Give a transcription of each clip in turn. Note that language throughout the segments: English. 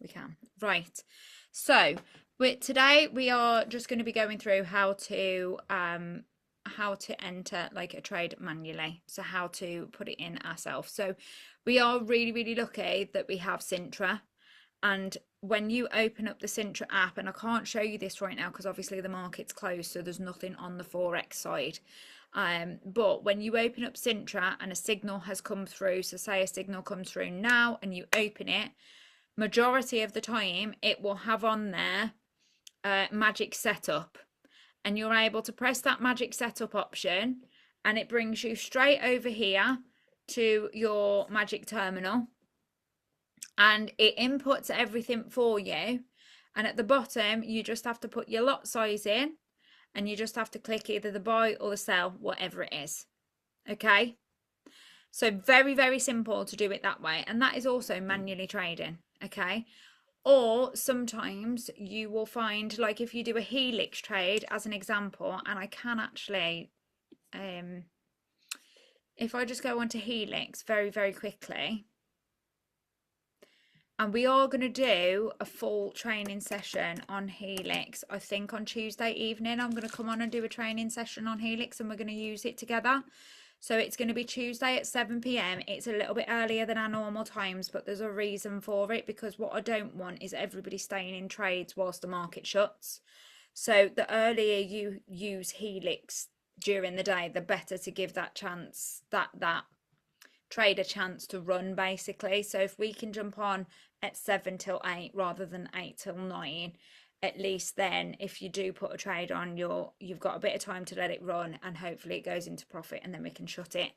we can. Right. So today we are just going to be going through how to enter like a trade manually. So how to put it in ourselves. So we are really, really lucky that we have Sintra. And when you open up the Sintra app, and I can't show you this right now because obviously the market's closed, so there's nothing on the Forex side. But when you open up Sintra and a signal has come through, so say a signal comes through now and you open it, majority of the time it will have on there magic setup, and you're able to press that magic setup option and it brings you straight over here to your magic terminal and it inputs everything for you, and at the bottom you just have to put your lot size in and you just have to click either the buy or the sell, whatever it is. Okay, so very, very simple to do it that way, and that is also manually trading. Okay, or sometimes you will find, like if you do a helix trade as an example, and I can actually if I just go on to helix very, very quickly, and we are going to do a full training session on helix. I think on Tuesday evening I'm going to come on and do a training session on helix and we're going to use it together. So it's going to be Tuesday at 7 p.m. It's a little bit earlier than our normal times, but there's a reason for it, because what I don't want is everybody staying in trades whilst the market shuts. So the earlier you use helix during the day, the better, to give that chance, that trade a chance to run, basically. So if we can jump on at 7 till 8 rather than 8 till 9, at least then if you do put a trade on, you've got a bit of time to let it run, and hopefully it goes into profit, and then we can shut it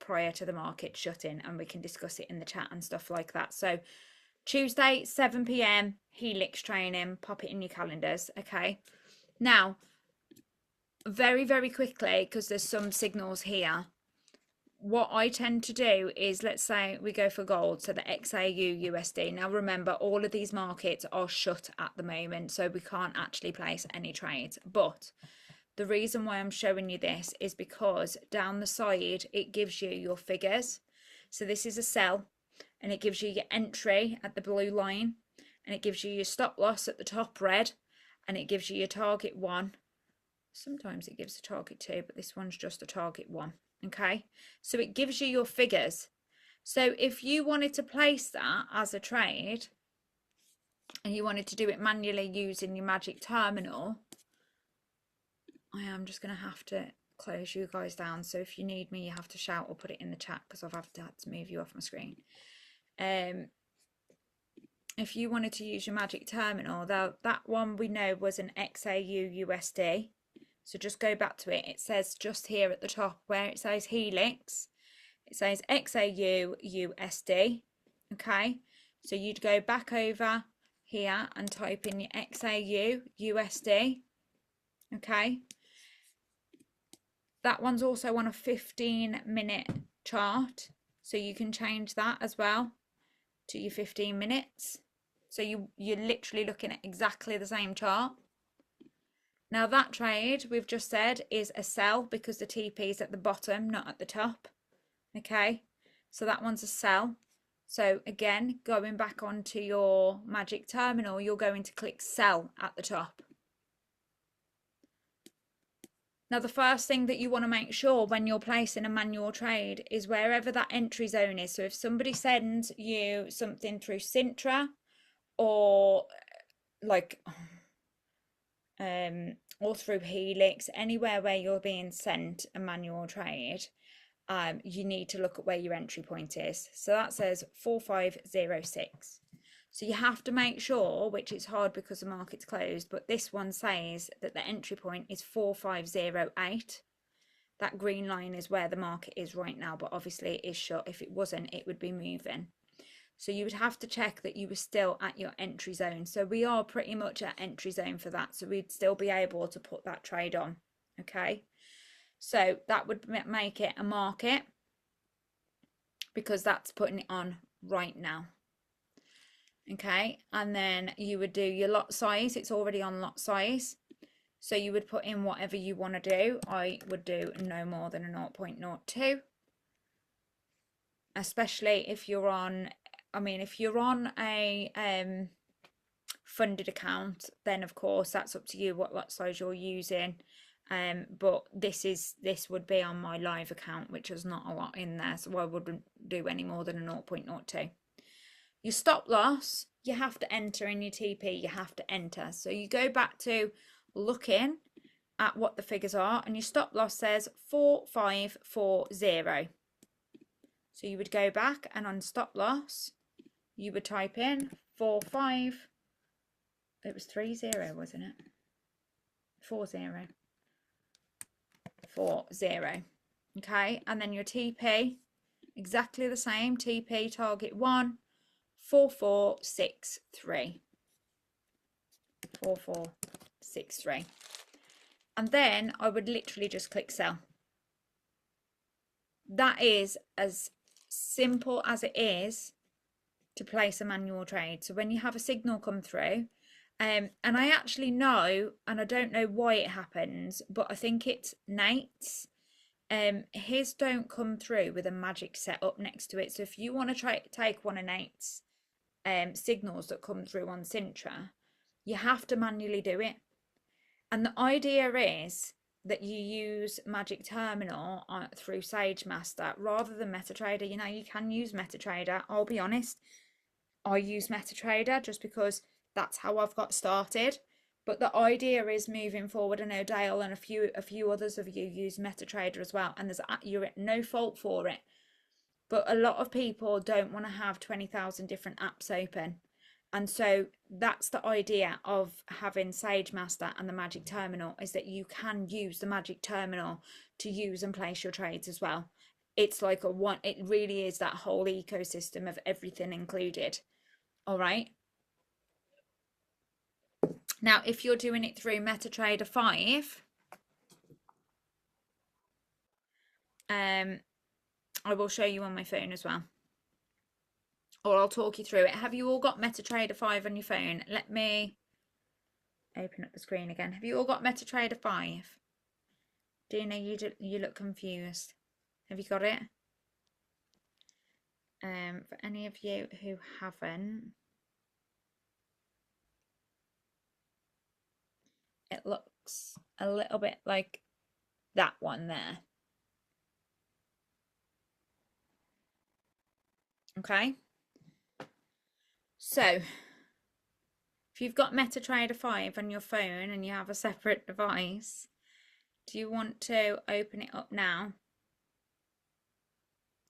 prior to the market shutting, and we can discuss it in the chat and stuff like that. So Tuesday 7 p.m. helix training, pop it in your calendars. Okay, now very, very quickly, because there's some signals here, what I tend to do is, let's say we go for gold, so the XAU USD. Now remember, all of these markets are shut at the moment, so we can't actually place any trades. But the reason why I'm showing you this is because down the side it gives you your figures. So this is a sell, and it gives you your entry at the blue line, and it gives you your stop loss at the top red, and it gives you your target 1. Sometimes it gives a target 2, but this one's just a target 1. Okay, so it gives you your figures. So if you wanted to place that as a trade and you wanted to do it manually using your magic terminal, I am just going to have to close you guys down. So if you need me, you have to shout or put it in the chat, because I've had to move you off my screen. If you wanted to use your magic terminal, that one we know was an XAU USD. So just go back to it. It says just here at the top where it says helix, it says XAU USD. Okay, so you'd go back over here and type in your XAU USD. Okay, that one's also on a 15-minute chart, so you can change that as well to your 15 minutes. So you're literally looking at exactly the same chart. Now that trade we've just said is a sell, because the TP is at the bottom, not at the top. Okay, so that one's a sell. So again, going back onto your magic terminal, you're going to click sell at the top. Now the first thing that you want to make sure when you're placing a manual trade is wherever that entry zone is. So if somebody sends you something through Sintra or like or through helix, anywhere where you're being sent a manual trade, you need to look at where your entry point is. So that says 4506. So you have to make sure, which is hard because the market's closed, but this one says that the entry point is 4508. That green line is where the market is right now, but obviously it is shut. If it wasn't, it would be moving. So you would have to check that you were still at your entry zone. So we are pretty much at entry zone for that. So we'd still be able to put that trade on. Okay. So that would make it a market, because that's putting it on right now. Okay. And then you would do your lot size. It's already on lot size. So you would put in whatever you want to do. I would do no more than a 0.02. Especially if you're on I mean, if you're on a funded account, then of course that's up to you what lot size you're using. But this would be on my live account, which has not a lot in there, so I wouldn't do any more than a 0.02. Your stop loss, you have to enter in your TP, you have to enter. So you go back to looking at what the figures are, and your stop loss says 4540. So you would go back, and on stop loss, you would type in 45. It was 30, wasn't it? 40. 40. Okay, and then your TP, exactly the same. TP target 1, 4463. 4463. And then I would literally just click sell. That is as simple as it is to place a manual trade. So when you have a signal come through, and I actually know, and I don't know why it happens, but I think it's Nate's. His don't come through with a magic set up next to it. So if you want to try take one of Nate's signals that come through on Sintra, you have to manually do it. And the idea is that you use Magic Terminal through SageMaster rather than MetaTrader. You know, you can use MetaTrader. I'll be honest, I use MetaTrader just because that's how I've got started. But the idea is moving forward. I know Dale and a few others of you use MetaTrader as well, and you're at no fault for it. But a lot of people don't want to have 20,000 different apps open. And so that's the idea of having SageMaster and the Magic Terminal, is that you can use the Magic Terminal to use and place your trades as well. It's like it really is that whole ecosystem of everything included. All right. Now, if you're doing it through MetaTrader 5, I will show you on my phone as well. Or I'll talk you through it. Have you all got MetaTrader 5 on your phone? Let me open up the screen again. Have you all got MetaTrader 5? Dina, you look confused. Have you got it? For any of you who haven't, it looks a little bit like that one there. Okay. So if you've got MetaTrader 5 on your phone and you have a separate device, do you want to open it up now?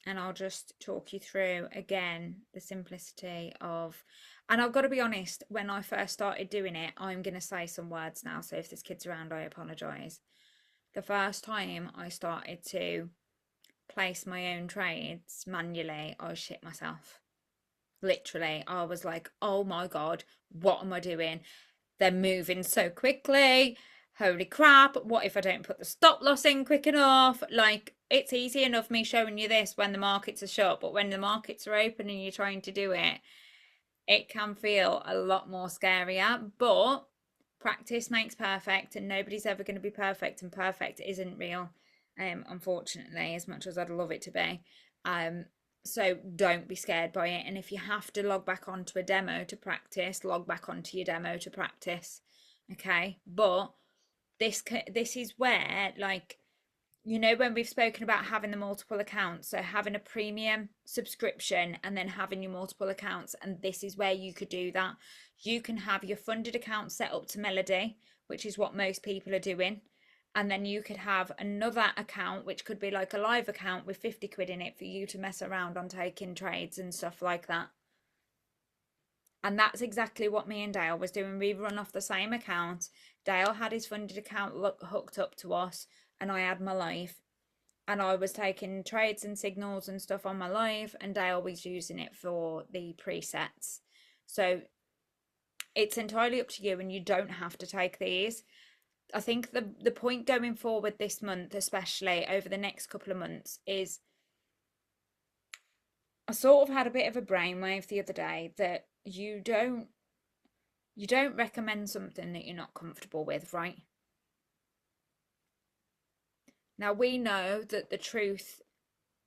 And I'll just talk you through again the simplicity of, and I've got to be honest, when I first started doing it, I'm going to say some words now, so if there's kids around, I apologise. The first time I started to place my own trades manually, I shit myself. Literally, I was like, oh my God, what am I doing? They're moving so quickly. Holy crap, what if I don't put the stop loss in quick enough? Like, it's easy enough me showing you this when the markets are shut, but when the markets are open and you're trying to do it, it can feel a lot more scarier. But practice makes perfect, and nobody's ever going to be perfect, and perfect isn't real, unfortunately, as much as I'd love it to be. So don't be scared by it. And if you have to log back onto a demo to practice, log back onto your demo to practice. Okay. But this is where, like, you know, when we've spoken about having the multiple accounts, so having a premium subscription and then having your multiple accounts, and this is where you could do that. You can have your funded account set up to Melody, which is what most people are doing. And then you could have another account, which could be like a live account with 50 quid in it for you to mess around on taking trades and stuff like that. And that's exactly what me and Dale was doing. We run off the same account. Dale had his funded account hooked up to us, and I had my live. And I was taking trades and signals and stuff on my live, and Dale was using it for the presets. So it's entirely up to you, and you don't have to take these. I think the point going forward this month, especially over the next couple of months, is I sort of had a bit of a brainwave the other day that you don't recommend something that you're not comfortable with, right? Now we know that the truth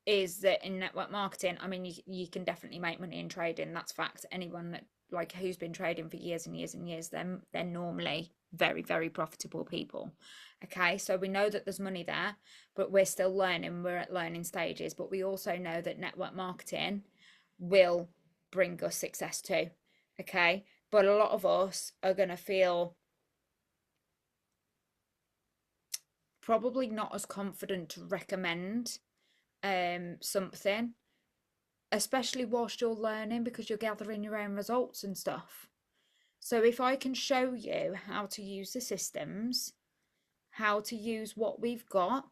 is that in network marketing, I mean, you can definitely make money in trading. That's fact. Anyone that like who's been trading for years and years and years, they're normally very, very profitable people. Okay, so we know that there's money there, but we're still learning. We're at learning stages, but we also know that network marketing will bring us success too. Okay, but a lot of us are going to feel probably not as confident to recommend something, especially whilst you're learning, because you're gathering your own results and stuff. So if I can show you how to use the systems, how to use what we've got,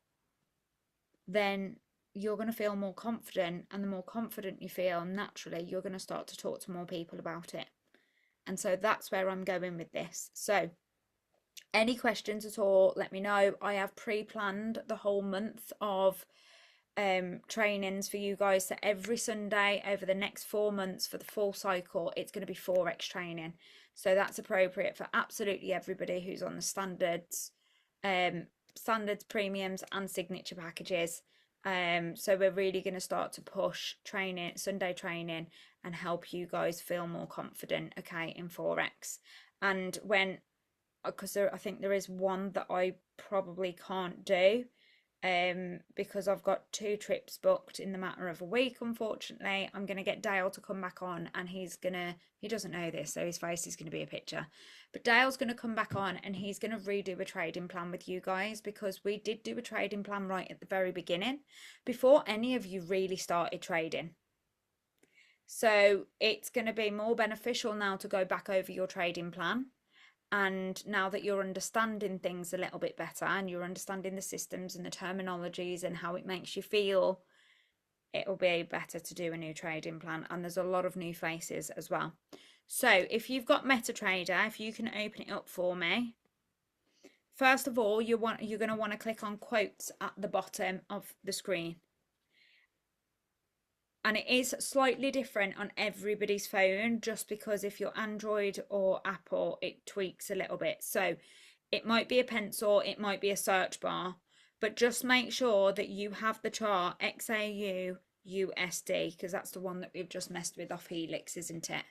then you're going to feel more confident, and the more confident you feel, naturally you're going to start to talk to more people about it. And so that's where I'm going with this. So any questions at all, let me know. I have pre-planned the whole month of trainings for you guys. So every Sunday over the next 4 months for the full cycle, it's going to be Forex training. So that's appropriate for absolutely everybody who's on the standards, premiums and signature packages. So we're really going to start to push training, Sunday training, and help you guys feel more confident, okay, in Forex. And when, because I think there is one that I probably can't do, because I've got 2 trips booked in the matter of a week, unfortunately. I'm going to get Dale to come back on, and he doesn't know this, so his face is going to be a picture. But Dale's going to come back on, and he's going to redo a trading plan with you guys, because we did do a trading plan right at the very beginning, before any of you really started trading. So it's going to be more beneficial now to go back over your trading plan. And now that you're understanding things a little bit better, and you're understanding the systems and the terminologies and how it makes you feel, it'll be better to do a new trading plan. And there's a lot of new faces as well. So if you've got MetaTrader, if you can open it up for me. First of all, you're going to want to click on quotes at the bottom of the screen. And it is slightly different on everybody's phone, just because if you're Android or Apple, it tweaks a little bit. So it might be a pencil, it might be a search bar, but just make sure that you have the chart XAU USD, because that's the one that we've just messed with off Helix, isn't it?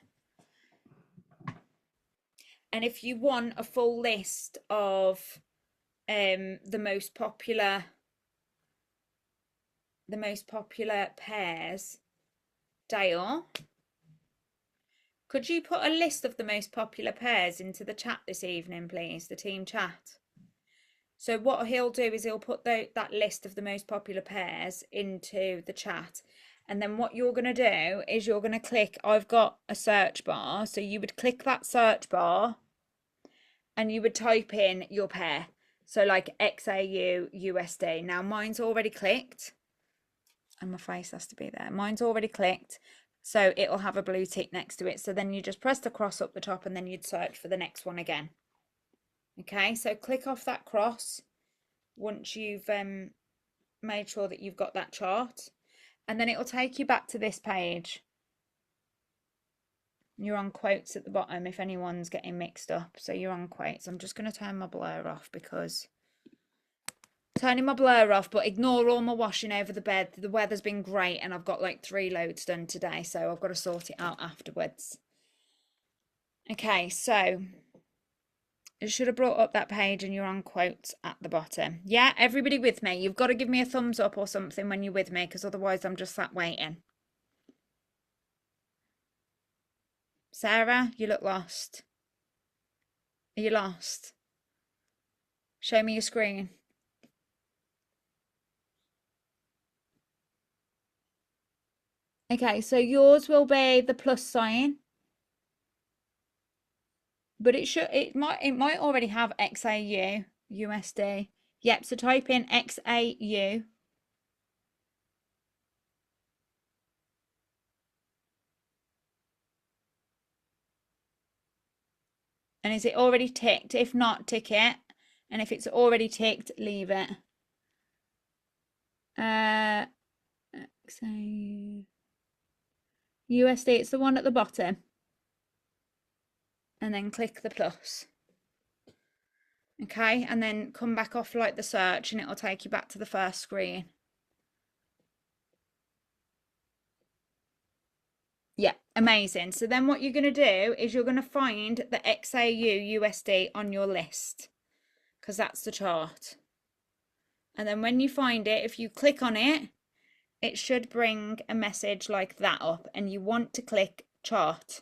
And if you want a full list of the most popular pairs, Dale, could you put a list of the most popular pairs into the chat this evening, please, the team chat? So what he'll do is he'll put that list of the most popular pairs into the chat. And then what you're going to do is you're going to click, I've got a search bar. So you would click that search bar and you would type in your pair. So like XAU USD. Now mine's already clicked. And my face has to be there. Mine's already clicked. So it'll have a blue tick next to it. So then you just press the cross up the top, and then you'd search for the next one again. Okay, so click off that cross once you've made sure that you've got that chart. And then it'll take you back to this page. You're on quotes at the bottom if anyone's getting mixed up. So you're on quotes. I'm just going to turn my blur off, because turning my blur off, but ignore all my washing over the bed. The weather's been great, and I've got like 3 loads done today, so I've got to sort it out afterwards. Okay, so I should have brought up that page, and you're on quotes at the bottom. Yeah, everybody with me? You've got to give me a thumbs up or something when you're with me, because otherwise I'm just sat waiting. Sarah, you look lost. Are you lost? Show me your screen. Okay, so yours will be the plus sign, but it might already have XAU USD. Yep, so type in XAU. And is it already ticked? If not, tick it. And if it's already ticked, leave it. XAU USD, it's the one at the bottom. And then click the plus. Okay, and then come back off like the search, and it'll take you back to the first screen. Yeah, amazing. So then what you're going to do is you're going to find the XAU USD on your list because that's the chart. And then when you find it, if you click on it, it should bring a message like that up, and you want to click chart.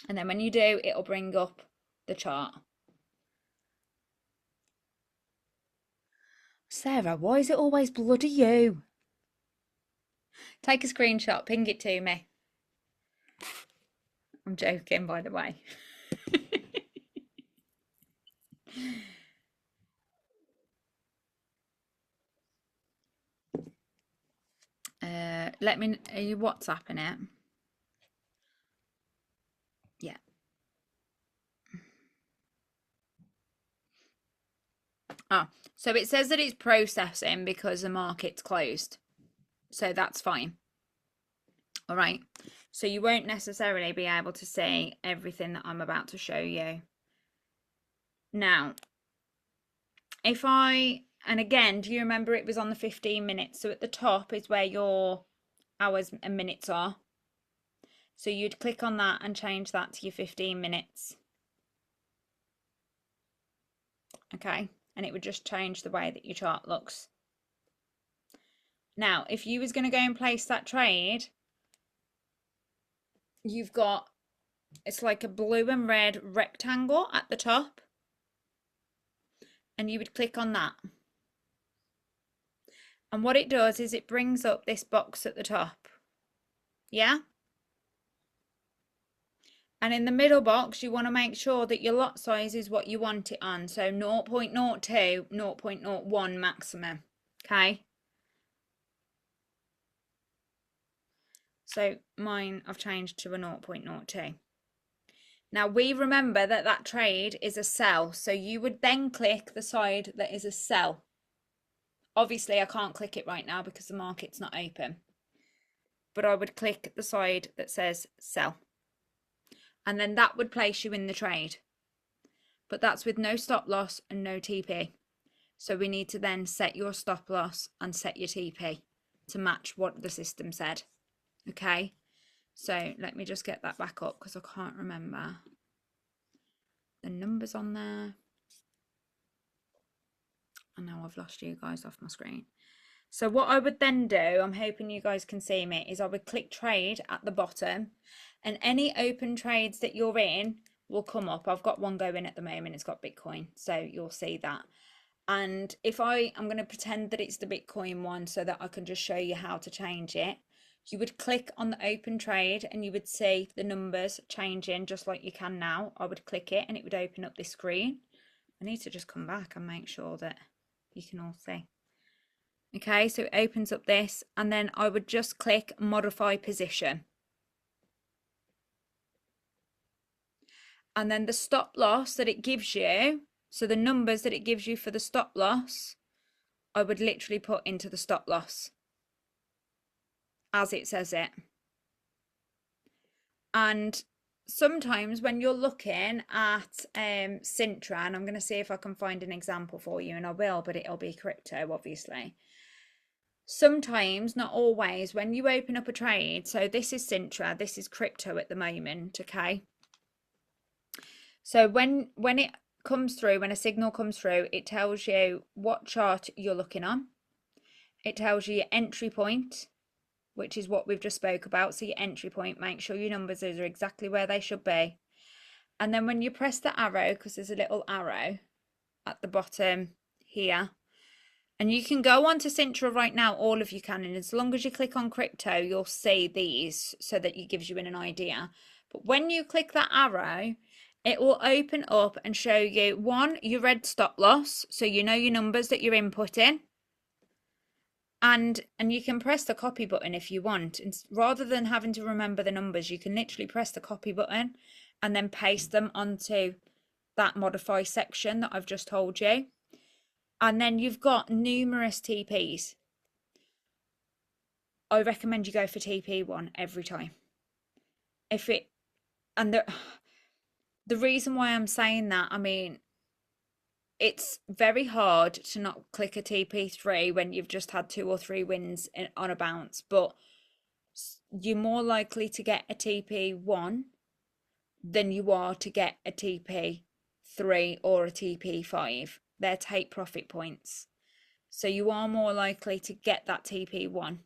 And then when you do, it'll bring up the chart. Sarah, why is it always bloody you? Take a screenshot, ping it to me. I'm joking, by the way. Let me, are you WhatsApping it? Yeah. Ah, so it says that it's processing because the market's closed. So that's fine. All right. So you won't necessarily be able to see everything that I'm about to show you. Now, and again, do you remember it was on the 15 minutes? So at the top is where your hours and minutes are. So you'd click on that and change that to your 15 minutes. Okay. And it would just change the way that your chart looks. Now, if you was going to go and place that trade, you've got, it's like a blue and red rectangle at the top. And you would click on that. And what it does is it brings up this box at the top. Yeah? And in the middle box, you want to make sure that your lot size is what you want it on. So 0.02, 0.01 maximum. Okay? So mine, I've changed to a 0.02. Now we remember that that trade is a sell. So you would then click the side that is a sell. Obviously, I can't click it right now because the market's not open. But I would click the side that says sell. And then that would place you in the trade. But that's with no stop loss and no TP. So we need to then set your stop loss and set your TP to match what the system said. Okay, so let me just get that back up because I can't remember the numbers on there. And now I've lost you guys off my screen. So what I would then do, I'm hoping you guys can see me, is I would click trade at the bottom and any open trades that you're in will come up. I've got one going at the moment, it's got Bitcoin, so you'll see that. And if I'm going to pretend that it's the Bitcoin one so that I can just show you how to change it, you would click on the open trade and you would see the numbers changing just like you can now. I would click it and it would open up this screen. I need to just come back and make sure that you can all see. Okay, so it opens up this and then I would just click modify position. And then the stop loss that it gives you, so the numbers that it gives you for the stop loss, I would literally put into the stop loss as it says it. And sometimes when you're looking at Sintra, and I'm going to see if I can find an example for you, and I will, but it'll be crypto, obviously. Sometimes, not always, when you open up a trade, so this is Sintra, this is crypto at the moment, okay? So when it comes through, when a signal comes through, it tells you what chart you're looking on. It tells you your entry point, which is what we've just spoke about. So your entry point, make sure your numbers are exactly where they should be. And then when you press the arrow, because there's a little arrow at the bottom here, and you can go on to Sintra right now, all of you can, and as long as you click on crypto, you'll see these so that it gives you an idea. But when you click that arrow, it will open up and show you, one, your red stop loss, so you know your numbers that you're inputting. And you can press the copy button if you want. And rather than having to remember the numbers, you can literally press the copy button and then paste them onto that modify section that I've just told you. And then you've got numerous TPs. I recommend you go for TP1 every time. The reason why I'm saying that, I mean, it's very hard to not click a TP3 when you've just had 2 or 3 wins on a bounce, but you're more likely to get a TP1 than you are to get a TP3 or a TP5. They're take profit points. So you are more likely to get that TP1.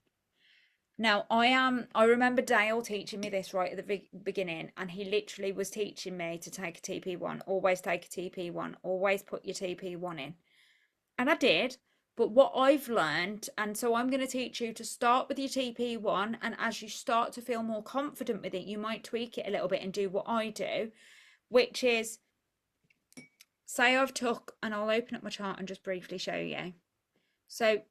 Now, I remember Dale teaching me this right at the beginning, and he literally was teaching me to take a TP1, always take a TP1, always put your TP1 in. And I did, but what I've learned, and so I'm going to teach you to start with your TP1, and as you start to feel more confident with it, you might tweak it a little bit and do what I do, which is, say I've took, and I'll open up my chart and just briefly show you. So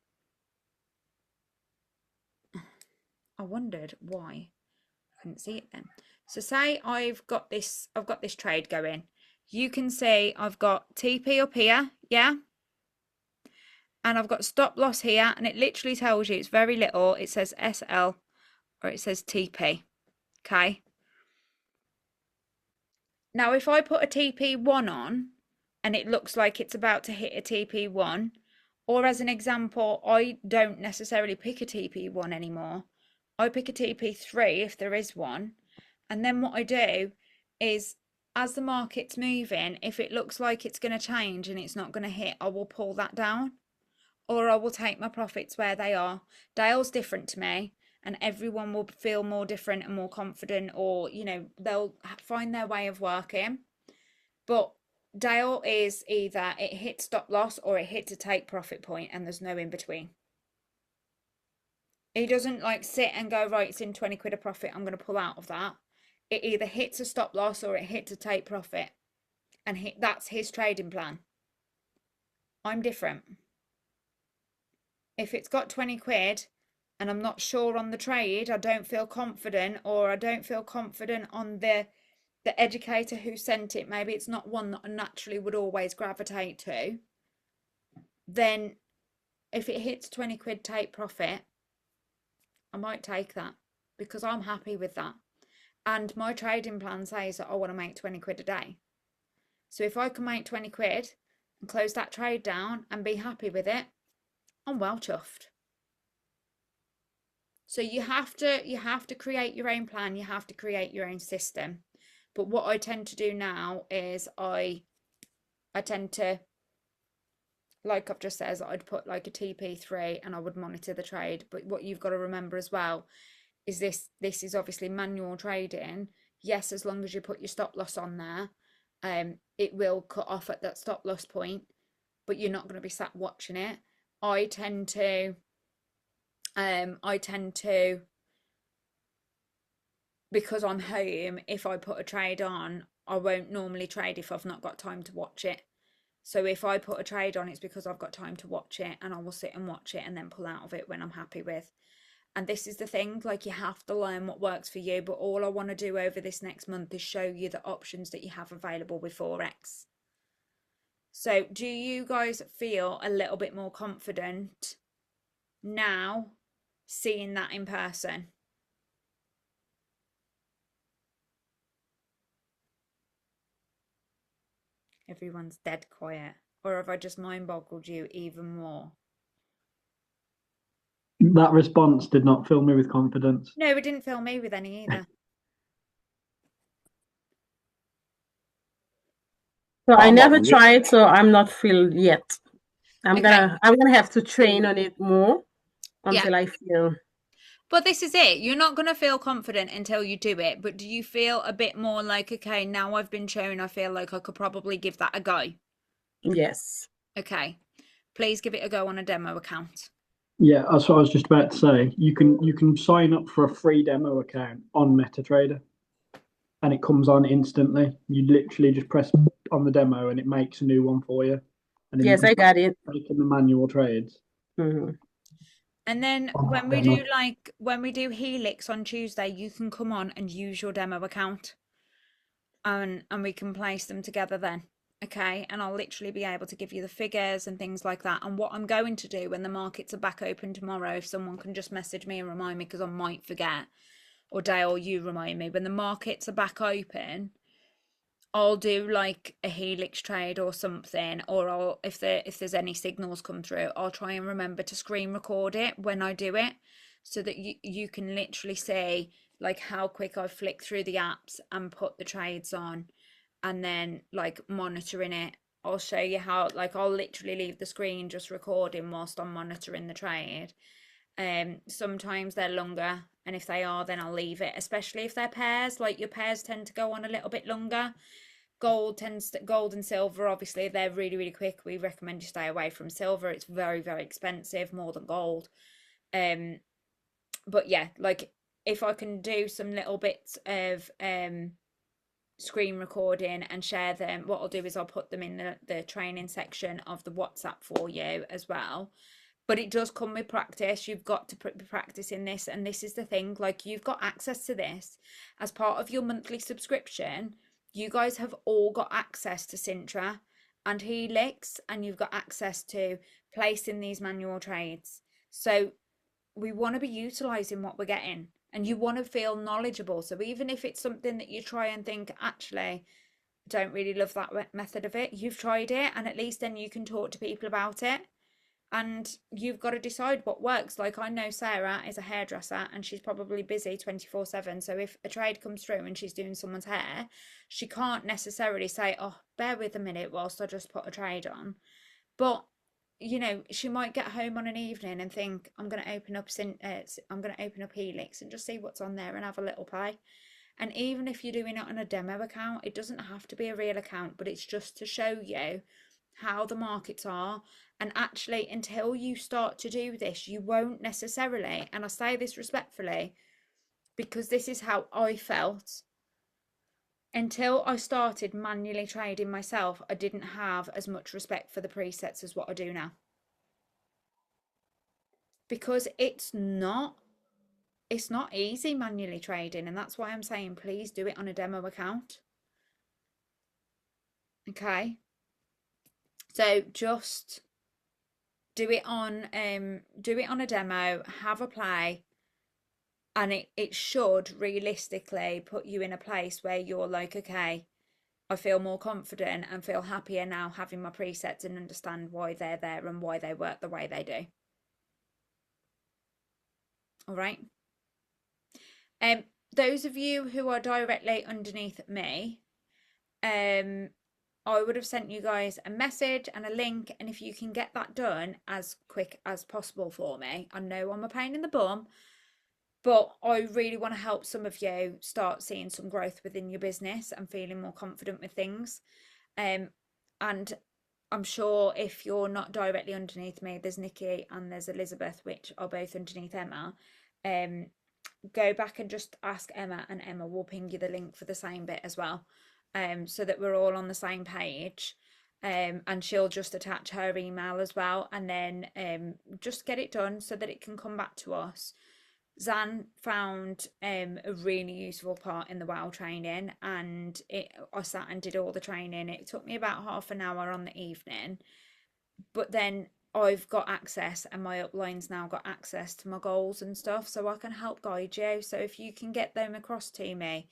I wondered why I couldn't see it then. So say I've got this trade going. You can see I've got TP up here, yeah? And I've got stop loss here, and it literally tells you, it's very little. It says SL or it says TP, okay? Now, if I put a TP1 on and it looks like it's about to hit a TP1, or as an example, I don't necessarily pick a TP1 anymore. I pick a TP3 if there is one. And then what I do is, as the market's moving, if it looks like it's going to change and it's not going to hit, I will pull that down, or I will take my profits where they are. Dale's different to me, and everyone will feel more different and more confident, or, you know, they'll find their way of working. But Dale is either it hits stop loss or it hits a take profit point, and there's no in between. He doesn't like sit and go, right, it's in 20 quid a profit, I'm going to pull out of that. It either hits a stop loss or it hits a take profit, and that's his trading plan. I'm different. If it's got 20 quid and I'm not sure on the trade, I don't feel confident, or I don't feel confident on the educator who sent it, maybe it's not one that I naturally would always gravitate to, then if it hits 20 quid take profit, I might take that because I'm happy with that. And my trading plan says that I want to make 20 quid a day. So if I can make 20 quid and close that trade down and be happy with it, I'm well chuffed. So you have to create your own plan, you have to create your own system. But what I tend to do now is I tend to, like I've just said, I'd put like a TP3 and I would monitor the trade. But what you've got to remember as well is this is obviously manual trading. Yes, as long as you put your stop loss on there, it will cut off at that stop loss point, but you're not going to be sat watching it. I tend to because I'm home, if I put a trade on, I won't normally trade if I've not got time to watch it. So if I put a trade on, it's because I've got time to watch it, and I will sit and watch it and then pull out of it when I'm happy with. And this is the thing, like, you have to learn what works for you. But all I want to do over this next month is show you the options that you have available with Forex. So do you guys feel a little bit more confident now seeing that in person? Everyone's dead quiet. Or have I just mind boggled you even more? That response did not fill me with confidence. No, it didn't fill me with any either. So I never tried, so I'm not filled yet. I'm gonna have to train on it more until I feel. But this is it. You're not going to feel confident until you do it. But do you feel a bit more like, okay, now I've been shown, I feel like I could probably give that a go? Yes. Okay. Please give it a go on a demo account. Yeah, that's what I was just about to say. You can sign up for a free demo account on MetaTrader, and it comes on instantly. You literally just press on the demo, and it makes a new one for you. And then yes, I got it. Making the manual trades. Mm-hmm. And then when we do Helix on Tuesday, you can come on and use your demo account, and we can place them together then. Okay, and I'll literally be able to give you the figures and things like that. And what I'm going to do when the markets are back open tomorrow, if someone can just message me and remind me, because I might forget, or Dale, you remind me, when the markets are back open, I'll do like a helix trade or something, or I'll if there's any signals come through, I'll try and remember to screen record it when I do it, so that you can literally see like how quick I flick through the apps and put the trades on, and then like monitoring it. I'll show you how, like, I'll literally leave the screen just recording whilst I'm monitoring the trade. Sometimes they're longer, and if they are, then I'll leave it, especially if they're pairs. Like, your pairs tend to go on a little bit longer. Gold and silver, obviously, if they're really, really quick, we recommend you stay away from silver. It's very, very expensive, more than gold. But yeah, like, if I can do some little bits of screen recording and share them, what I'll do is I'll put them in the training section of the WhatsApp for you as well. But it does come with practice. You've got to be practicing this, and this is the thing, like, you've got access to this as part of your monthly subscription. You guys have all got access to Sintra and Helix, and you've got access to placing these manual trades. So we want to be utilizing what we're getting, and you want to feel knowledgeable. So even if it's something that you try and think, actually, don't really love that method of it, you've tried it, and at least then you can talk to people about it. And you've got to decide what works. Like, I know Sarah is a hairdresser and she's probably busy 24/7. So if a trade comes through and she's doing someone's hair, she can't necessarily say, oh, bear with a minute whilst I just put a trade on. But, you know, she might get home on an evening and think, I'm going to open up Helix and just see what's on there and have a little play. And even if you're doing it on a demo account, it doesn't have to be a real account, but it's just to show you how the markets are. And actually, until you start to do this, you won't necessarily, and I say this respectfully, because this is how I felt, until I started manually trading myself, I didn't have as much respect for the presets as what I do now. Because it's not easy manually trading, and that's why I'm saying please do it on a demo account. Okay, so just do it on a demo, have a play, and it should realistically put you in a place where you're like, okay, I feel more confident and feel happier now having my presets and understand why they're there and why they work the way they do. All right. Those of you who are directly underneath me, I would have sent you guys a message and a link, and if you can get that done as quick as possible for me. I know I'm a pain in the bum, but I really want to help some of you start seeing some growth within your business and feeling more confident with things. And I'm sure if you're not directly underneath me, there's Nikki and there's Elizabeth, which are both underneath Emma. Go back and just ask Emma, and Emma will ping you the link for the same bit as well, so that we're all on the same page. And she'll just attach her email as well, and then just get it done so that it can come back to us. Zan found a really useful part in the WOW training, and I sat and did all the training. It took me about half an hour on the evening, but then I've got access, and my upline's now got access to my goals and stuff, so I can help guide you. So if you can get them across to me,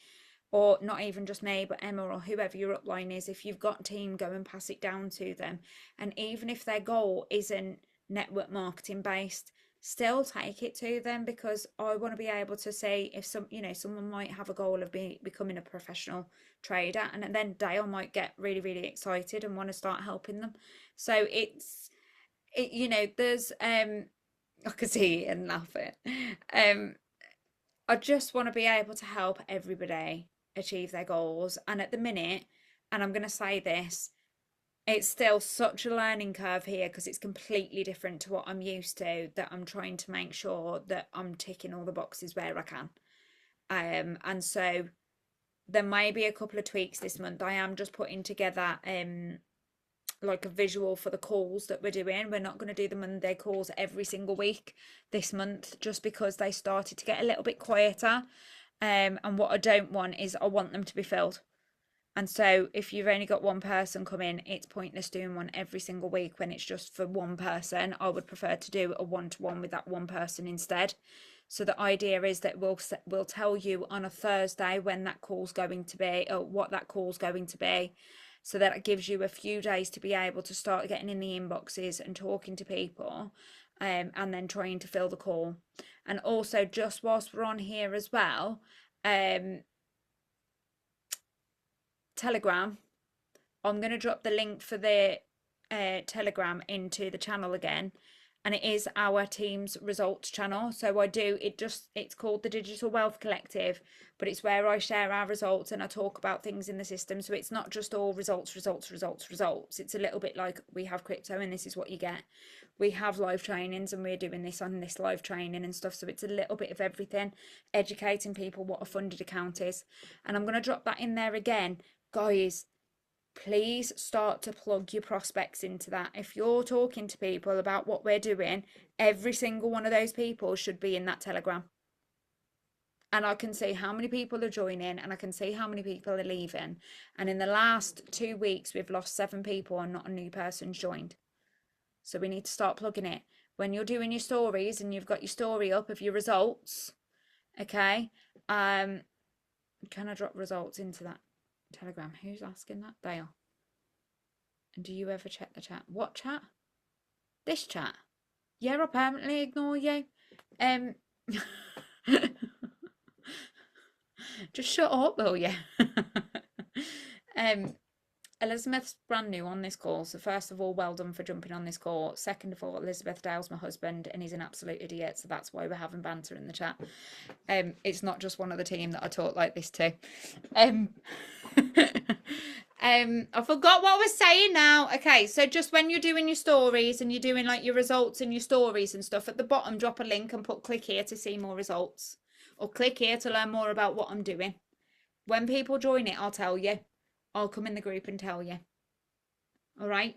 or not even just me, but Emma or whoever your upline is, if you've got a team, go and pass it down to them. And even if their goal isn't network marketing based, still take it to them, because I want to be able to say if someone might have a goal of becoming a professional trader, and then Dale might get really, really excited and want to start helping them. So there's I can see and laughing. I just want to be able to help everybody achieve their goals. And at the minute, and I'm going to say this, it's still such a learning curve here, because it's completely different to what I'm used to, that I'm trying to make sure that I'm ticking all the boxes where I can. And so there may be a couple of tweaks this month. I am just putting together like a visual for the calls that we're doing. We're not going to do the Monday calls every single week this month, just because they started to get a little bit quieter. And what I don't want is, I want them to be filled. And so if you've only got one person come in, it's pointless doing one every single week when it's just for one person. I would prefer to do a one-to-one with that one person instead. So the idea is that we'll tell you on a Thursday when that call's going to be, or what that call's going to be. So that it gives you a few days to be able to start getting in the inboxes and talking to people, and then trying to fill the call. And also, just whilst we're on here as well, Telegram, I'm going to drop the link for the Telegram into the channel again, and it is our team's results channel. So it's called the Digital Wealth Collective, but it's where I share our results and I talk about things in the system. So it's not just all results. It's a little bit like we have crypto and this is what you get. We have live trainings and we're doing this on this live training and stuff. So it's a little bit of everything, educating people what a funded account is. And I'm going to drop that in there again. Guys, please start to plug your prospects into that. If you're talking to people about what we're doing, every single one of those people should be in that Telegram. And I can see how many people are joining and I can see how many people are leaving. And in the last 2 weeks, we've lost 7 people and not a new person's joined. So we need to start plugging it. When you're doing your stories and you've got your story up of your results, okay, can I drop results into that Telegram? Who's asking that? They are. And do you ever check the chat? What chat? This chat? Yeah, I permanently ignore you. Just shut up, will you? Elizabeth's brand new on this call, so first of all, well done for jumping on this call. Second of all, Elizabeth Dale's my husband and he's an absolute idiot, so that's why we're having banter in the chat. It's not just one of the team that I talk like this to. I forgot what I was saying now. Okay, so just when you're doing your stories and you're doing like your results and your stories and stuff, at the bottom drop a link and put click here to see more results, or click here to learn more about what I'm doing. When people join it, I'll tell you. I'll come in the group and tell you. All right.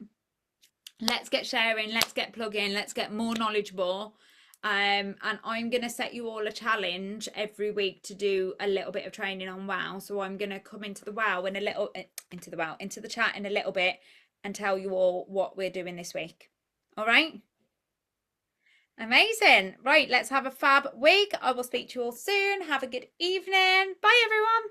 Let's get sharing. Let's get plugging. Let's get more knowledgeable. And I'm going to set you all a challenge every week to do a little bit of training on WoW. So I'm going to come into the WoW in a little, into the chat in a little bit and tell you all what we're doing this week. All right. Amazing. Right. Let's have a fab week. I will speak to you all soon. Have a good evening. Bye, everyone.